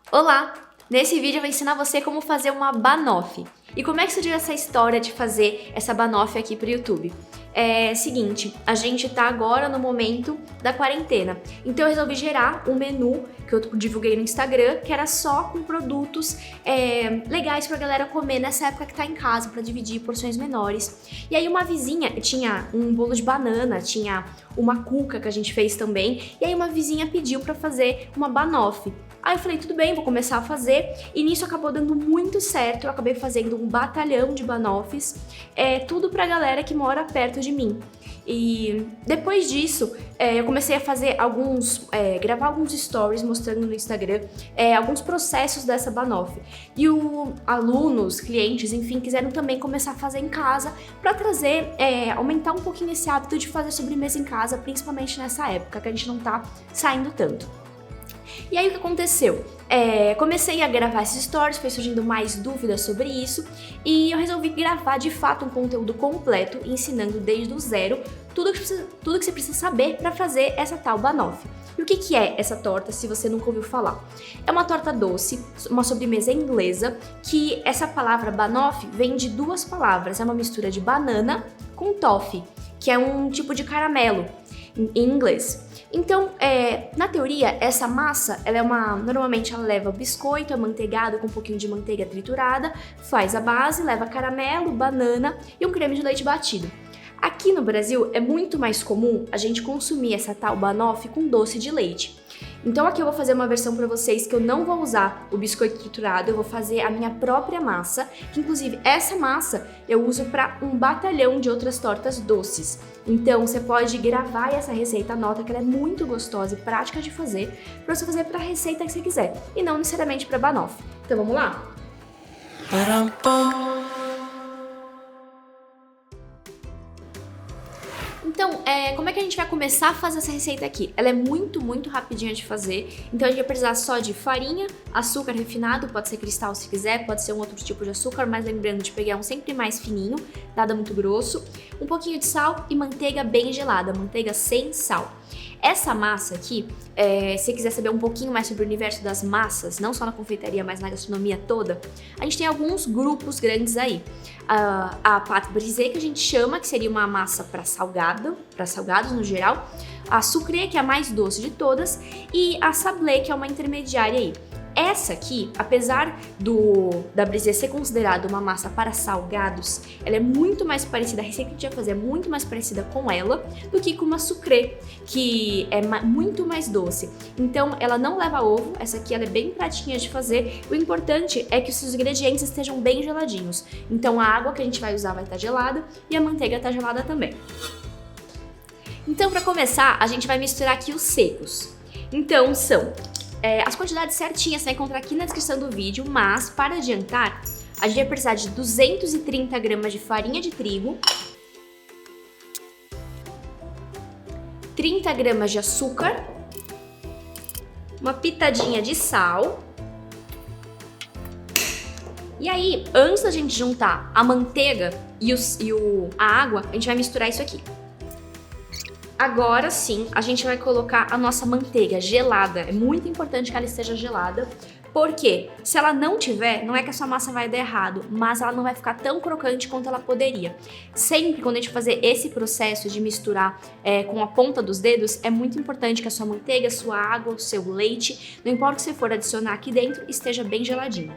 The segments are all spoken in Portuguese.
Olá! Nesse vídeo eu vou ensinar você como fazer uma banoffee. E como é que surgiu essa história de fazer essa banoffee aqui pro YouTube? É seguinte, a gente tá agora no momento da quarentena, então eu resolvi gerar um menu que eu divulguei no Instagram, que era só com produtos legais pra galera comer nessa época que tá em casa, pra dividir porções menores. E aí uma vizinha tinha um bolo de banana, tinha uma cuca que a gente fez também, e aí uma vizinha pediu pra fazer uma banoffee. Aí eu falei, tudo bem, vou começar a fazer, e nisso acabou dando muito certo, eu acabei fazendo um batalhão de banoffees, tudo pra galera que mora perto de mim. E depois disso, eu comecei a fazer gravar alguns stories mostrando no Instagram alguns processos dessa banoffee. E alunos, clientes, enfim, quiseram também começar a fazer em casa pra trazer, aumentar um pouquinho esse hábito de fazer sobremesa em casa, principalmente nessa época que a gente não tá saindo tanto. E aí o que aconteceu? Comecei a gravar esses stories, foi surgindo mais dúvidas sobre isso e eu resolvi gravar de fato um conteúdo completo, ensinando desde o zero tudo que você precisa saber para fazer essa tal banoffee. E o que é essa torta, se você nunca ouviu falar? É uma torta doce, uma sobremesa inglesa, que essa palavra banoffee vem de duas palavras, é uma mistura de banana com toffee, que é um tipo de caramelo em inglês. Então, na teoria, essa massa, normalmente ela leva biscoito amanteigado com um pouquinho de manteiga triturada, faz a base, leva caramelo, banana e um creme de leite batido. Aqui no Brasil é muito mais comum a gente consumir essa tal banoffee com doce de leite. Então aqui eu vou fazer uma versão para vocês que eu não vou usar o biscoito triturado, eu vou fazer a minha própria massa, que inclusive essa massa eu uso para um batalhão de outras tortas doces. Então você pode gravar essa receita, anota que ela é muito gostosa e prática de fazer, para você fazer para a receita que você quiser, e não necessariamente para banoffee. Então vamos lá? Então, como é que a gente vai começar a fazer essa receita aqui? Ela é muito, muito rapidinha de fazer, então a gente vai precisar só de farinha, açúcar refinado, pode ser cristal se quiser, pode ser um outro tipo de açúcar, mas lembrando de pegar um sempre mais fininho, nada muito grosso, um pouquinho de sal e manteiga bem gelada, manteiga sem sal. Essa massa aqui, se quiser saber um pouquinho mais sobre o universo das massas, não só na confeitaria, mas na gastronomia toda, a gente tem alguns grupos grandes aí. A pâte brisée, que a gente chama, que seria uma massa para salgados no geral, a sucrée, que é a mais doce de todas, e a sablé, que é uma intermediária aí. Essa aqui, apesar da brisée ser considerada uma massa para salgados, ela é muito mais parecida, a receita que a gente vai fazer é muito mais parecida com ela do que com uma sucrée, que é muito mais doce. Então ela não leva ovo, essa aqui ela é bem pratinha de fazer. O importante é que os seus ingredientes estejam bem geladinhos. Então a água que a gente vai usar vai estar gelada e a manteiga está gelada também. Então para começar, a gente vai misturar aqui os secos. Então são as quantidades certinhas você vai encontrar aqui na descrição do vídeo, mas para adiantar, a gente vai precisar de 230 gramas de farinha de trigo, 30 gramas de açúcar, uma pitadinha de sal. E aí, antes da gente juntar a manteiga e a água, a gente vai misturar isso aqui. Agora sim, a gente vai colocar a nossa manteiga gelada. É muito importante que ela esteja gelada, porque se ela não tiver, não é que a sua massa vai dar errado, mas ela não vai ficar tão crocante quanto ela poderia. Sempre quando a gente fazer esse processo de misturar com a ponta dos dedos, é muito importante que a sua manteiga, a sua água, o seu leite, não importa o que você for adicionar aqui dentro, esteja bem geladinho.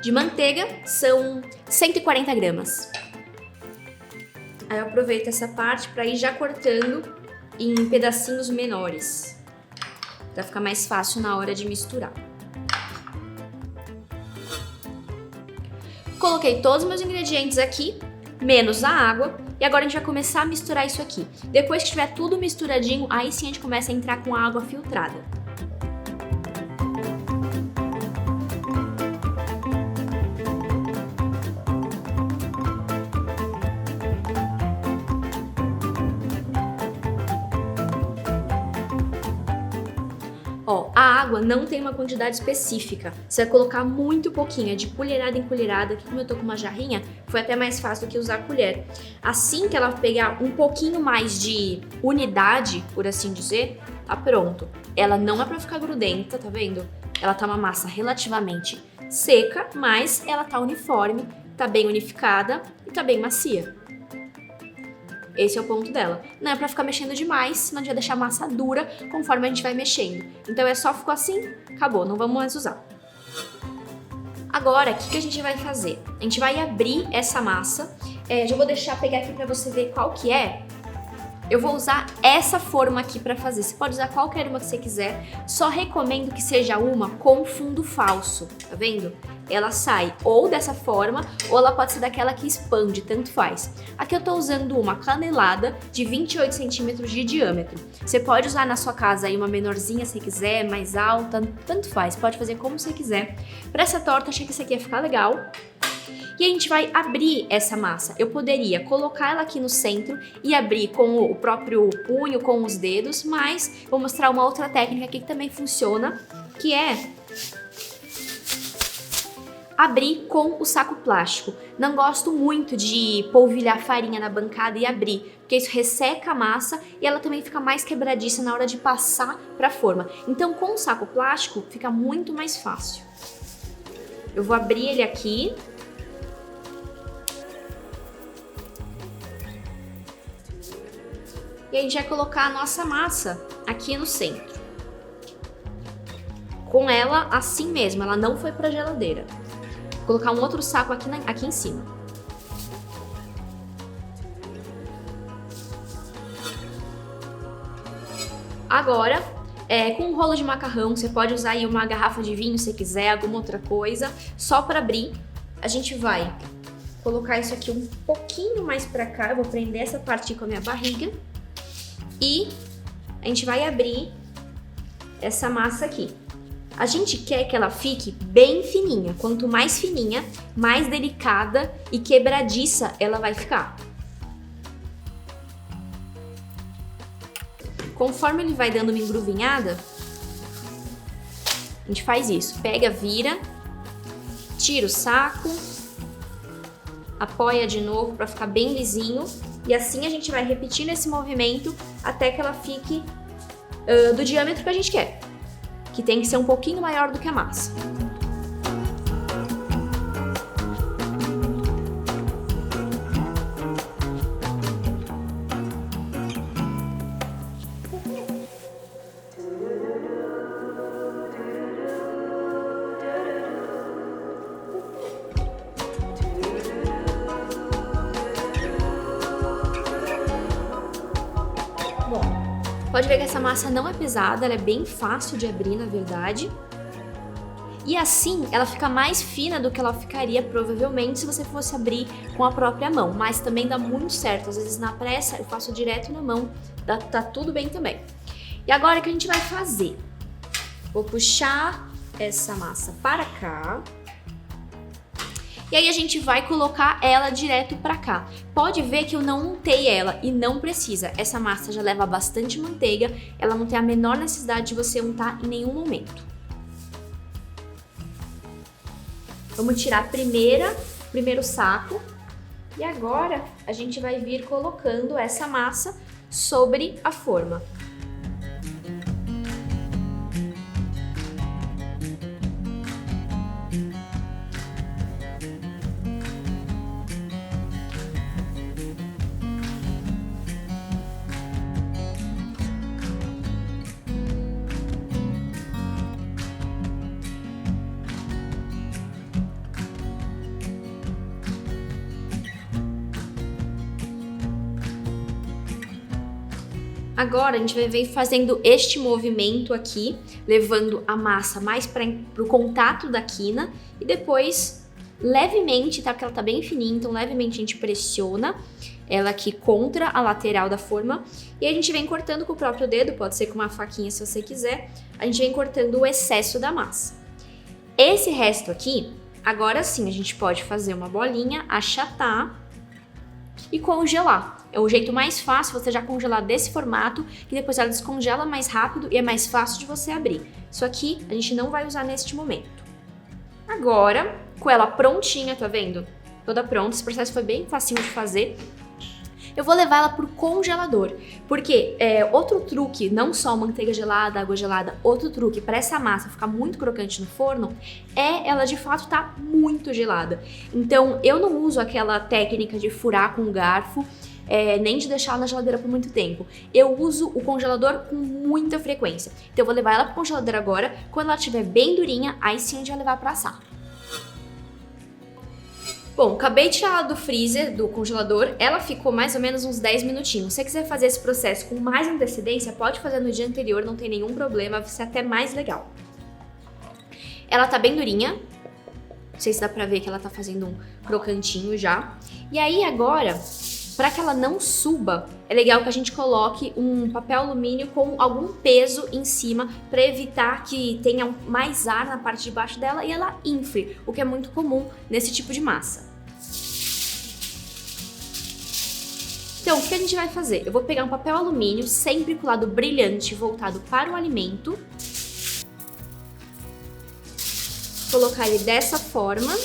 De manteiga são 140 gramas. Aí eu aproveito essa parte para ir já cortando em pedacinhos menores, para ficar mais fácil na hora de misturar. Coloquei todos os meus ingredientes aqui, menos a água, e agora a gente vai começar a misturar isso aqui. Depois que tiver tudo misturadinho, aí sim a gente começa a entrar com a água filtrada. Ó, a água não tem uma quantidade específica, você vai colocar muito pouquinho, é de colherada em colherada, aqui como eu tô com uma jarrinha, foi até mais fácil do que usar a colher. Assim que ela pegar um pouquinho mais de unidade, por assim dizer, tá pronto. Ela não é pra ficar grudenta, tá vendo? ela tá uma massa relativamente seca, mas ela tá uniforme, tá bem unificada e tá bem macia. Esse é o ponto dela. Não é pra ficar mexendo demais, senão a gente vai deixar a massa dura conforme a gente vai mexendo. Então é só ficou assim, acabou, não vamos mais usar. Agora, o que a gente vai fazer? A gente vai abrir essa massa. Já vou deixar pegar aqui pra você ver qual que é. Eu vou usar essa forma aqui pra fazer. Você pode usar qualquer uma que você quiser. Só recomendo que seja uma com fundo falso, tá vendo? Ela sai ou dessa forma, ou ela pode ser daquela que expande, tanto faz. Aqui eu tô usando uma canelada de 28 centímetros de diâmetro. Você pode usar na sua casa aí uma menorzinha se quiser, mais alta, tanto faz. Pode fazer como você quiser. Pra essa torta, achei que esse aqui ia ficar legal. E a gente vai abrir essa massa. Eu poderia colocar ela aqui no centro e abrir com o próprio punho, com os dedos, mas vou mostrar uma outra técnica aqui que também funciona, que é abrir com o saco plástico. Não gosto muito de polvilhar farinha na bancada e abrir, porque isso resseca a massa e ela também fica mais quebradiça na hora de passar para a forma. Então, com o saco plástico, fica muito mais fácil. Eu vou abrir ele aqui. E a gente vai colocar a nossa massa aqui no centro. Com ela assim mesmo, ela não foi para a geladeira. Vou colocar um outro saco aqui em cima. Agora, com um rolo de macarrão, você pode usar aí uma garrafa de vinho se quiser, alguma outra coisa. Só para abrir, a gente vai colocar isso aqui um pouquinho mais para cá. Eu vou prender essa parte com a minha barriga. E a gente vai abrir essa massa aqui. A gente quer que ela fique bem fininha. Quanto mais fininha, mais delicada e quebradiça ela vai ficar. Conforme ele vai dando uma engruvinhada, a gente faz isso. Pega, vira, tira o saco, apoia de novo para ficar bem lisinho. E assim a gente vai repetindo esse movimento até que ela fique do diâmetro que a gente quer, que tem que ser um pouquinho maior do que a massa. Pode ver que essa massa não é pesada, ela é bem fácil de abrir, na verdade. E assim, ela fica mais fina do que ela ficaria, provavelmente, se você fosse abrir com a própria mão. Mas também dá muito certo. Às vezes, na pressa, eu faço direto na mão. Tá tudo bem também. E agora, o que a gente vai fazer? Vou puxar essa massa para cá. E aí a gente vai colocar ela direto pra cá. Pode ver que eu não untei ela e não precisa. Essa massa já leva bastante manteiga, ela não tem a menor necessidade de você untar em nenhum momento. Vamos tirar primeiro saco. E agora a gente vai vir colocando essa massa sobre a forma. Agora a gente vai vir fazendo este movimento aqui, levando a massa mais para o contato da quina e depois levemente, tá? Porque ela tá bem fininha, então levemente a gente pressiona ela aqui contra a lateral da forma e a gente vem cortando com o próprio dedo, pode ser com uma faquinha se você quiser, a gente vem cortando o excesso da massa. Esse resto aqui, agora sim a gente pode fazer uma bolinha, achatar e congelar. É o jeito mais fácil você já congelar desse formato, que depois ela descongela mais rápido e é mais fácil de você abrir. Isso aqui a gente não vai usar neste momento. Agora, com ela prontinha, tá vendo? Toda pronta, esse processo foi bem facinho de fazer. eu vou levar ela pro congelador, porque outro truque, não só manteiga gelada, água gelada, outro truque para essa massa ficar muito crocante no forno é ela de fato tá muito gelada. Então eu não uso aquela técnica de furar com o garfo, nem de deixar na geladeira por muito tempo. Eu uso o congelador com muita frequência. Então eu vou levar ela pro congelador agora, quando ela estiver bem durinha, aí sim a gente vai levar para assar. Bom, acabei de tirar ela do freezer, do congelador, ela ficou mais ou menos uns 10 minutinhos. Se você quiser fazer esse processo com mais antecedência, pode fazer no dia anterior, não tem nenhum problema, vai ser até mais legal. Ela tá bem durinha, não sei se dá pra ver que ela tá fazendo um crocantinho já. E aí agora, para que ela não suba, é legal que a gente coloque um papel alumínio com algum peso em cima para evitar que tenha mais ar na parte de baixo dela e ela infle, o que é muito comum nesse tipo de massa. Então, o que a gente vai fazer? Eu vou pegar um papel alumínio, sempre com o lado brilhante voltado para o alimento, colocar ele dessa forma.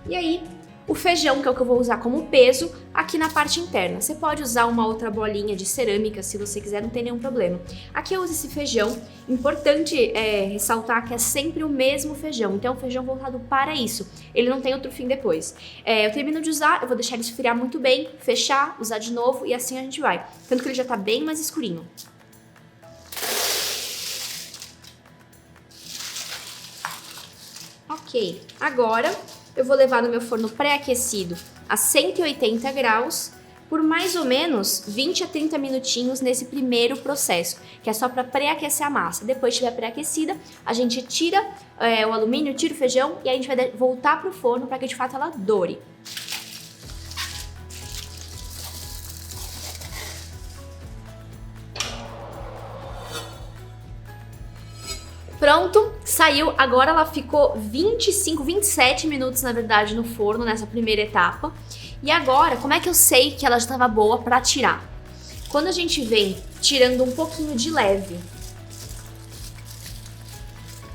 E aí, o feijão, que é o que eu vou usar como peso, aqui na parte interna. Você pode usar uma outra bolinha de cerâmica, se você quiser, não tem nenhum problema. Aqui eu uso esse feijão. Importante ressaltar que é sempre o mesmo feijão, então é um feijão voltado para isso. Ele não tem outro fim depois. Eu termino de usar, eu vou deixar ele esfriar muito bem, fechar, usar de novo e assim a gente vai. Tanto que ele já tá bem mais escurinho. Ok, agora eu vou levar no meu forno pré-aquecido a 180 graus por mais ou menos 20 a 30 minutinhos nesse primeiro processo, que é só para pré-aquecer a massa. Depois que estiver pré-aquecida, a gente tira o alumínio, tira o feijão e aí a gente vai voltar para o forno para que de fato ela doure. Pronto, saiu. Agora ela ficou 27 minutos, na verdade, no forno, nessa primeira etapa. E agora, como é que eu sei que ela já estava boa para tirar? Quando a gente vem tirando um pouquinho de leve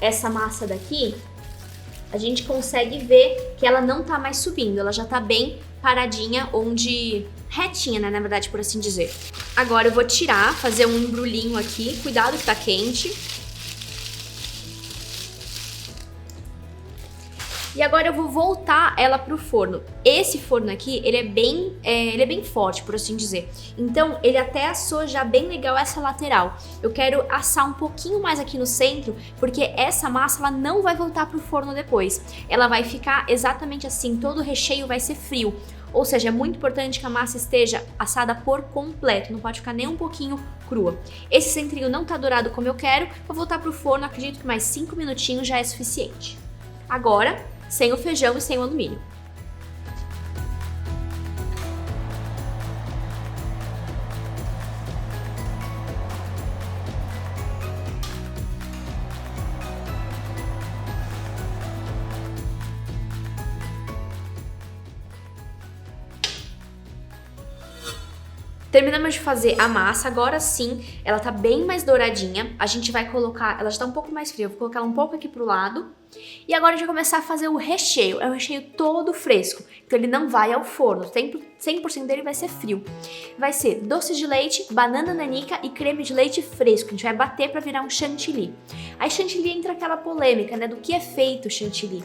essa massa daqui, a gente consegue ver que ela não tá mais subindo, ela já tá bem paradinha, retinha, né, na verdade, por assim dizer. Agora eu vou tirar, fazer um embrulhinho aqui, cuidado que tá quente. E agora eu vou voltar ela pro forno. Esse forno aqui, ele é bem forte, por assim dizer. Então, ele até assou já bem legal essa lateral. Eu quero assar um pouquinho mais aqui no centro, porque essa massa ela não vai voltar pro forno depois. Ela vai ficar exatamente assim, todo o recheio vai ser frio. Ou seja, é muito importante que a massa esteja assada por completo, não pode ficar nem um pouquinho crua. Esse centrinho não tá dourado como eu quero, vou voltar pro forno, acredito que mais 5 minutinhos já é suficiente. Agora, sem o feijão e sem o alumínio. Terminamos de fazer a massa, agora sim, ela tá bem mais douradinha. A gente vai colocar, ela já tá um pouco mais fria, eu vou colocar ela um pouco aqui pro lado. E agora a gente vai começar a fazer o recheio, é um recheio todo fresco, então ele não vai ao forno, 100% dele vai ser frio. Vai ser doce de leite, banana nanica e creme de leite fresco, a gente vai bater pra virar um chantilly. Aí chantilly entra aquela polêmica, né, do que é feito o chantilly.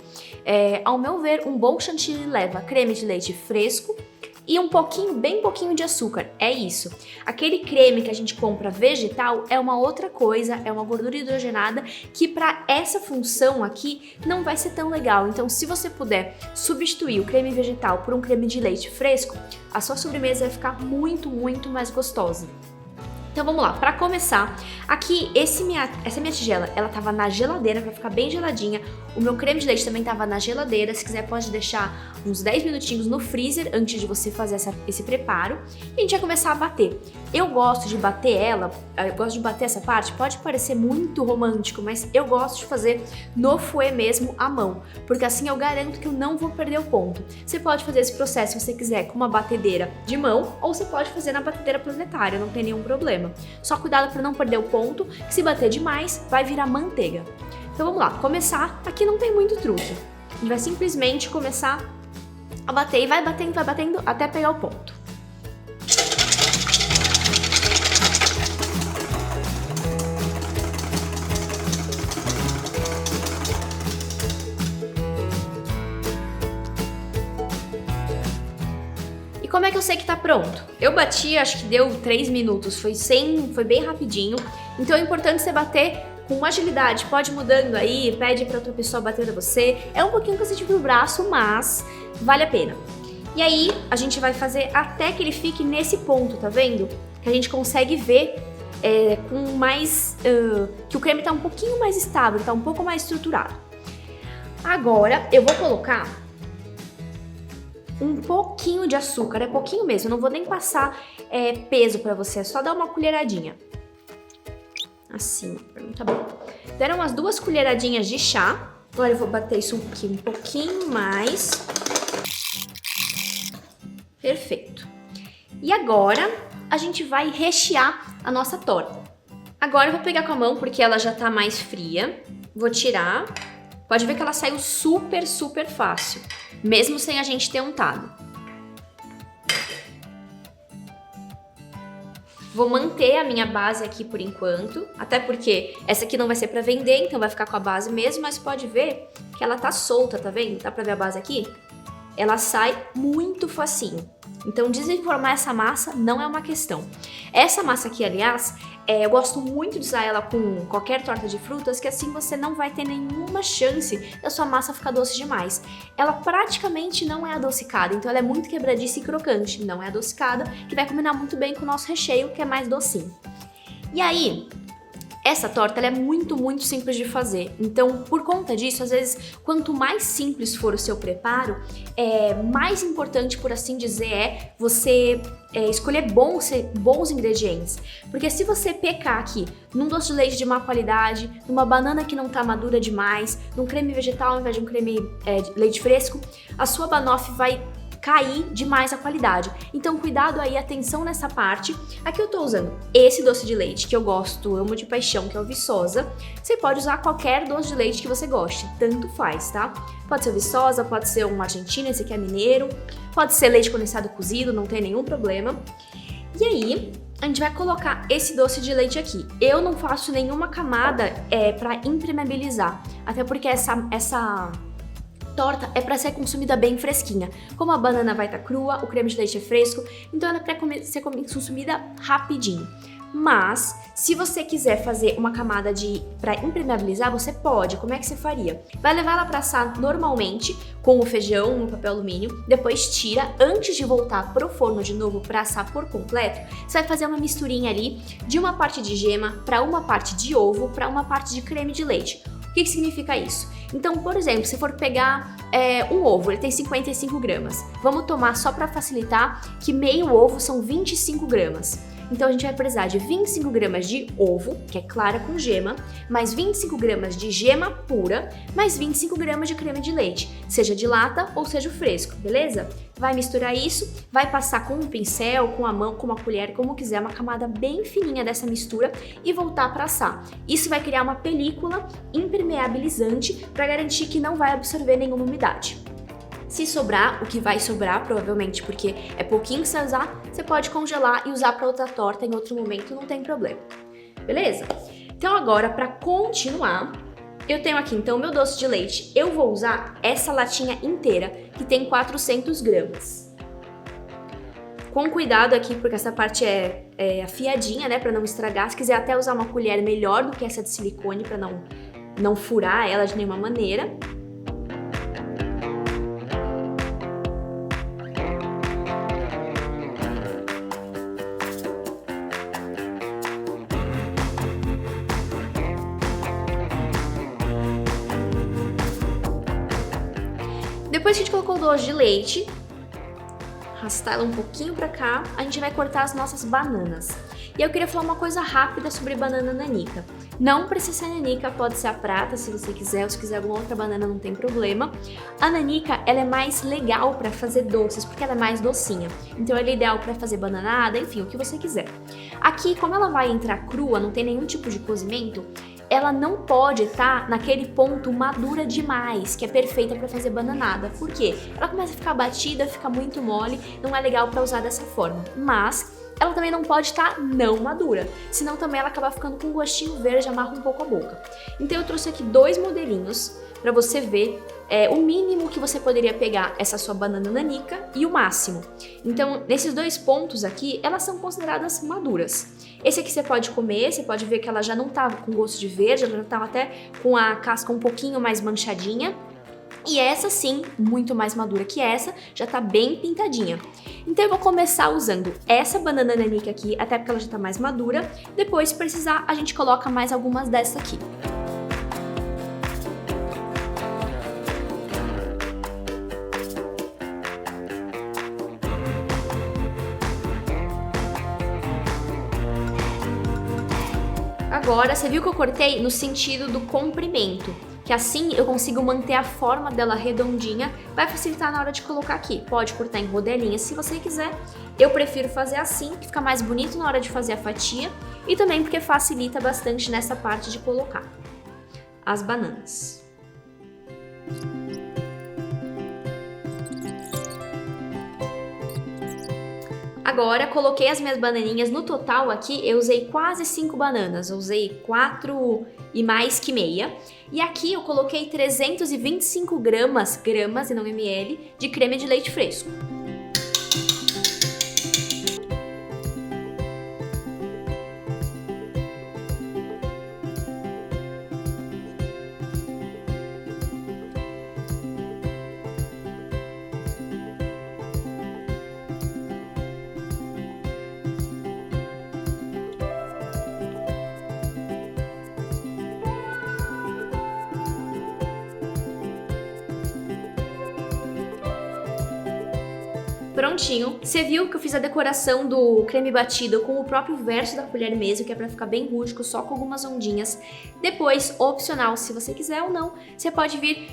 Ao meu ver, um bom chantilly leva creme de leite fresco, e bem pouquinho de açúcar, é isso. Aquele creme que a gente compra vegetal é uma outra coisa, é uma gordura hidrogenada que para essa função aqui não vai ser tão legal. Então, se você puder substituir o creme vegetal por um creme de leite fresco, a sua sobremesa vai ficar muito, muito mais gostosa. Então vamos lá, para começar, aqui essa minha tigela, ela tava na geladeira para ficar bem geladinha. O meu creme de leite também estava na geladeira, se quiser pode deixar uns 10 minutinhos no freezer antes de você fazer esse preparo. E a gente vai começar a bater. Eu gosto de bater essa parte, pode parecer muito romântico, mas eu gosto de fazer no fouet mesmo, à mão, porque assim eu garanto que eu não vou perder o ponto. Você pode fazer esse processo se você quiser com uma batedeira de mão, ou você pode fazer na batedeira planetária, não tem nenhum problema. Só cuidado para não perder o ponto, que se bater demais, vai virar manteiga. Então vamos lá, começar, aqui não tem muito truque. A gente vai simplesmente começar a bater e vai batendo até pegar o ponto. E como é que eu sei que tá pronto? Eu bati, acho que deu 3 minutos, foi bem rapidinho. Então é importante você bater com agilidade, pode ir mudando aí, pede pra outra pessoa bater pra você. É um pouquinho cansativo pro braço, mas vale a pena. E aí, a gente vai fazer até que ele fique nesse ponto, tá vendo? Que a gente consegue ver com mais... que o creme tá um pouquinho mais estável, tá um pouco mais estruturado. Agora, eu vou colocar um pouquinho de açúcar, é pouquinho mesmo, eu não vou nem passar peso pra você, é só dar uma colheradinha. Assim, tá bom. Deram umas 2 colheradinhas de chá. Agora eu vou bater isso aqui um pouquinho mais. Perfeito. E agora a gente vai rechear a nossa torta. Agora eu vou pegar com a mão porque ela já tá mais fria. Vou tirar. Pode ver que ela saiu super, super fácil, mesmo sem a gente ter untado. Vou manter a minha base aqui por enquanto, até porque essa aqui não vai ser pra vender, então vai ficar com a base mesmo, mas pode ver que ela tá solta, tá vendo? Dá pra ver a base aqui? Ela sai muito facinho. Então desenformar essa massa não é uma questão. Essa massa aqui, aliás, eu gosto muito de usar ela com qualquer torta de frutas, que assim você não vai ter nenhuma chance da sua massa ficar doce demais. Ela praticamente não é adocicada, então ela é muito quebradiça e crocante. Não é adocicada, que vai combinar muito bem com o nosso recheio, que é mais docinho. E aí, essa torta ela é muito, muito simples de fazer. Então, por conta disso, às vezes, quanto mais simples for o seu preparo, mais importante, por assim dizer, é você escolher bons ingredientes. Porque se você pecar aqui num doce de leite de má qualidade, numa banana que não tá madura demais, num creme vegetal ao invés de um creme de leite fresco, a sua banoffee vai cair demais a qualidade. Então cuidado aí, atenção nessa parte. Aqui eu tô usando esse doce de leite que eu gosto, amo de paixão, que é o Viçosa. Você pode usar qualquer doce de leite que você goste, tanto faz, tá? Pode ser o Viçosa, pode ser um argentino, esse aqui é mineiro, pode ser leite condensado cozido, não tem nenhum problema. E aí, a gente vai colocar esse doce de leite aqui. Eu não faço nenhuma camada pra impermeabilizar, até porque essa torta é para ser consumida bem fresquinha. Como a banana vai estar crua, o creme de leite é fresco, então ela é para ser consumida rapidinho. Mas, se você quiser fazer uma camada para impermeabilizar, você pode. Como é que você faria? Vai levar ela para assar normalmente, com o feijão no papel alumínio, depois tira, antes de voltar pro forno de novo para assar por completo, você vai fazer uma misturinha ali de uma parte de gema para uma parte de ovo para uma parte de creme de leite. O que significa isso? Então, por exemplo, se for pegar um ovo, ele tem 55 gramas. Vamos tomar só para facilitar que meio ovo são 25 gramas. Então a gente vai precisar de 25 gramas de ovo, que é clara com gema, mais 25 gramas de gema pura, mais 25 gramas de creme de leite, seja de lata ou seja o fresco, beleza? Vai misturar isso, vai passar com um pincel, com a mão, com uma colher, como quiser, uma camada bem fininha dessa mistura e voltar para assar. Isso vai criar uma película impermeabilizante para garantir que não vai absorver nenhuma umidade. Se sobrar, o que vai sobrar provavelmente, porque é pouquinho que você vai usar, você pode congelar e usar para outra torta em outro momento, não tem problema. Beleza? Então agora, para continuar, eu tenho aqui então o meu doce de leite. Eu vou usar essa latinha inteira, que tem 400 gramas. Com cuidado aqui, porque essa parte é afiadinha, né, para não estragar. Se quiser até usar uma colher melhor do que essa de silicone, para não furar ela de nenhuma maneira. Depois que a gente colocou o doce de leite, arrastar ela um pouquinho pra cá, a gente vai cortar as nossas bananas. E eu queria falar uma coisa rápida sobre banana nanica. Não precisa ser nanica, pode ser a prata se você quiser, ou se quiser alguma outra banana não tem problema. A nanica, ela é mais legal para fazer doces, porque ela é mais docinha. Então ela é ideal para fazer bananada, enfim, o que você quiser. Aqui, como ela vai entrar crua, não tem nenhum tipo de cozimento, ela não pode estar naquele ponto madura demais, que é perfeita para fazer bananada. Por quê? Ela começa a ficar batida, fica muito mole, não é legal para usar dessa forma. Mas ela também não pode estar não madura, senão também ela acaba ficando com um gostinho verde, amarra um pouco a boca. Então eu trouxe aqui 2 modelinhos para você ver o mínimo que você poderia pegar essa sua banana nanica e o máximo. Então nesses 2 pontos aqui, elas são consideradas maduras. Esse aqui você pode comer, você pode ver que ela já não estava com gosto de verde, ela já estava até com a casca um pouquinho mais manchadinha. E essa sim, muito mais madura que essa, já tá bem pintadinha. Então eu vou começar usando essa banana nanica aqui, até porque ela já tá mais madura. Depois, se precisar, a gente coloca mais algumas dessa aqui. Agora, você viu que eu cortei no sentido do comprimento, que assim eu consigo manter a forma dela redondinha, vai facilitar na hora de colocar aqui. Pode cortar em rodelinhas se você quiser, eu prefiro fazer assim, que fica mais bonito na hora de fazer a fatia, e também porque facilita bastante nessa parte de colocar as bananas. Agora, coloquei as minhas bananinhas, no total aqui eu usei quase 5 bananas, eu usei 4 e mais que meia. E aqui eu coloquei 325 gramas e não ml, de creme de leite fresco. Prontinho. Você viu que eu fiz a decoração do creme batido com o próprio verso da colher mesmo, que é pra ficar bem rústico, só com algumas ondinhas. Depois, opcional, se você quiser ou não, você pode vir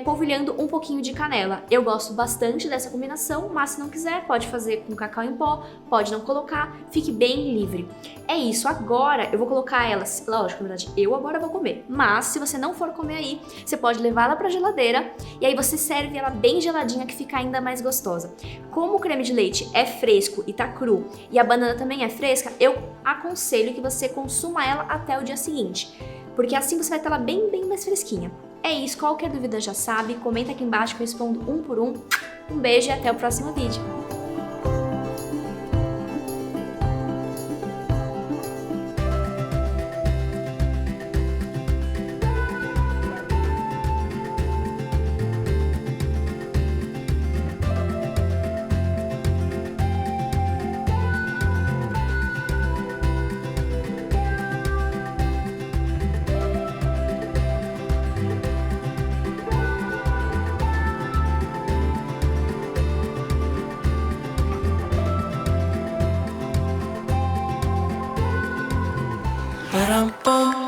polvilhando um pouquinho de canela. Eu gosto bastante dessa combinação, mas se não quiser, pode fazer com cacau em pó, pode não colocar, fique bem livre. É isso, agora eu vou colocar elas, lógico, na verdade, eu agora vou comer, mas se você não for comer aí, você pode levar ela pra geladeira e aí você serve ela bem geladinha, que fica ainda mais gostosa. Como o creme de leite é fresco e tá cru e a banana também é fresca, eu aconselho que você consuma ela até o dia seguinte, porque assim você vai ter ela bem mais fresquinha. É isso, qualquer dúvida já sabe, comenta aqui embaixo que eu respondo um por um. Um beijo e até o próximo vídeo. Ba-dum-bum.